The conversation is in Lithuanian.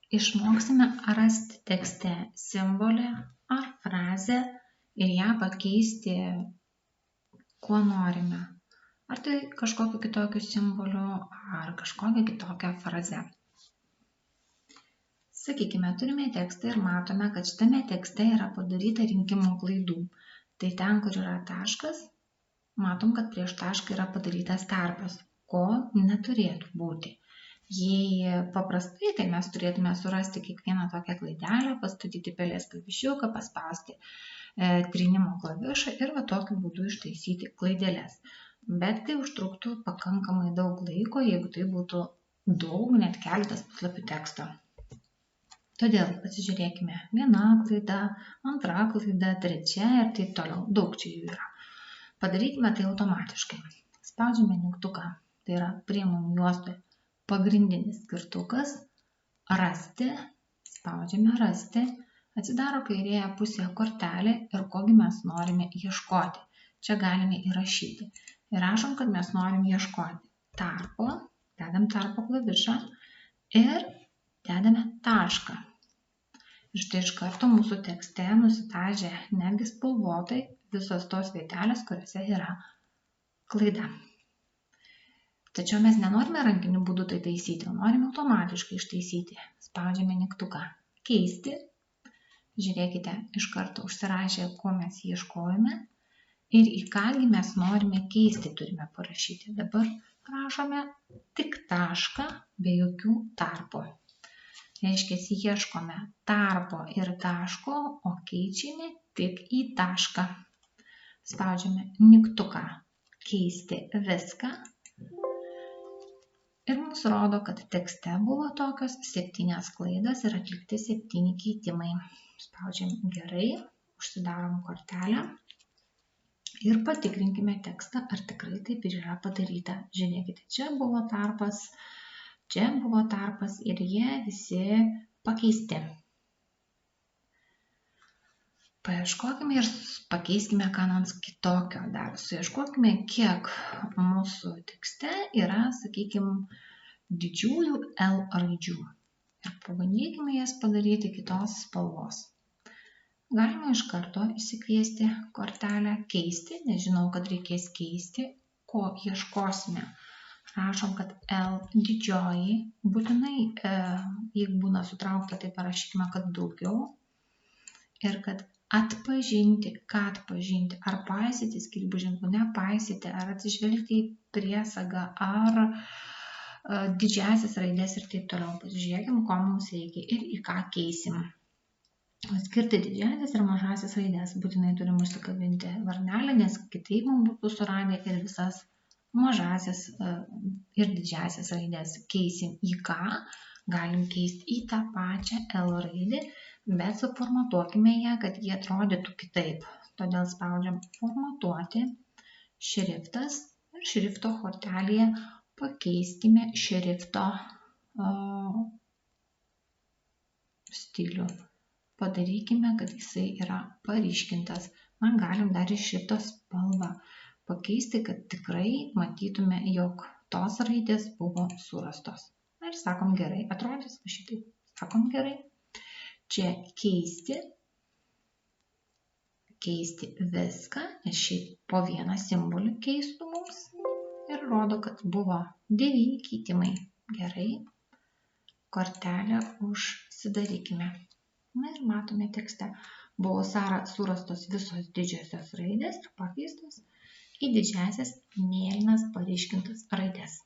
Išmoksime rasti tekste simbolį ar frazę ir ją pakeisti, kuo norime. Ar tai kažkokiu kitokiu simboliu, ar kažkokią kitokią frazę. Sakykime, turime tekstą ir matome, kad šitame tekste yra padaryta rinkimo klaidų. Tai ten, kur yra taškas, matom, kad prieš tašką yra padarytas tarpas, ko neturėtų būti. Jei paprastai, tai mes turėtume surasti kiekvieną tokią klaidelę, pastatyti pelės klavišiuką, paspausti trynimo klavišą ir tokiu būdu ištaisyti klaideles. Bet tai užtruktų pakankamai daug laiko, jeigu tai būtų daug, net keletas puslapių teksto. Todėl pasižiūrėkime, viena klaida, antra klaida, trečia ir taip toliau. Daug čia jų yra. Padarykime tai automatiškai. Spaudžiame mygtuką, tai yra priemonių juostoje. Pagrindinis skirtukas rasti, spaudžiame rasti, atsidaro kairėje pusėje kortelė ir kogi mes norime ieškoti. Čia galime įrašyti. Ir rašom, kad mes norim ieškoti tarpo, dedam tarpo klavišą ir dedame tašką. Ir štai iš karto mūsų tekste nusitažė netgi spalvotai visos tos vietelės, kuriuose yra klaida. Tačiau mes nenorime rankiniu būdu tai taisyti, o norime automatiškai ištaisyti. Spaudžiame mygtuką keisti. Žiūrėkite, iš karto užsirašė, ko mes ieškojame ir į kągi mes norime keisti, turime parašyti. Dabar rašome tik tašką be jokių tarpų. Reiškia, ieškome tarpo ir taško, o keičiame tik į tašką. Spaudžiame mygtuką keisti viską. Ir mums rodo, kad tekste buvo tokios 7 klaidos ir atlikti 7 keitimai. Spaudžiam gerai, užsidarom kortelę ir patikrinkime tekstą, ar tikrai taip ir yra padaryta. Žiūrėkite, čia buvo tarpas ir jie visi pakeisti. Paieškokime ir pakeiskime ką nors kitokio dar. Suieškokime, kiek mūsų tekste yra, sakykime, didžiųjų L raidžių. Ir pabandykime jas padaryti kitos spalvos. Galima iš karto įsikviesti kortelę keisti, nežinau, kad reikės keisti, ko ieškosime. Rašom, kad L didžioji, būtinai, jeigu būna sutraukta, tai parašykime, kad daugiau. Ir kad atpažinti, ką atpažinti, ar paisyti skyrybų ženklų, nepaisyti, ar atsižvelgti į priesagą, ar didžiąsias raides ir taip toliau. Pasižiūrėkim, ko mums reikia ir į ką keisim. Skirti didžiąsias ir mažąsias raides. Būtinai turim užsikabinti varnelę, nes kitaip mums būtų suradę ir visas mažąsias ir didžiąsias raides. Keisim į ką, galim keisti į tą pačią L raidę, bet suformatuokime ją, kad jie atrodytų kitaip. Todėl spaudžiam formatuoti, šriftas ir šrifto kortelėje pakeiskime šrifto stilių. Padarykime, kad jisai yra paryškintas. Man galim dar ir šrifto spalvą pakeisti, kad tikrai matytume, jog tos raidės buvo surastos. Ir sakom gerai, atrodys šitaip. Sakom gerai. Čia keisti viską, nes šiaip po vieną simbolį keistų mums ir rodo, kad buvo 9 keitimai. Gerai, kortelę užsidarykime. Na ir matome tekste, buvo surastos visos didžiosios raidės ir pakeistos į didžiąsias mėlynas paryškintas raides.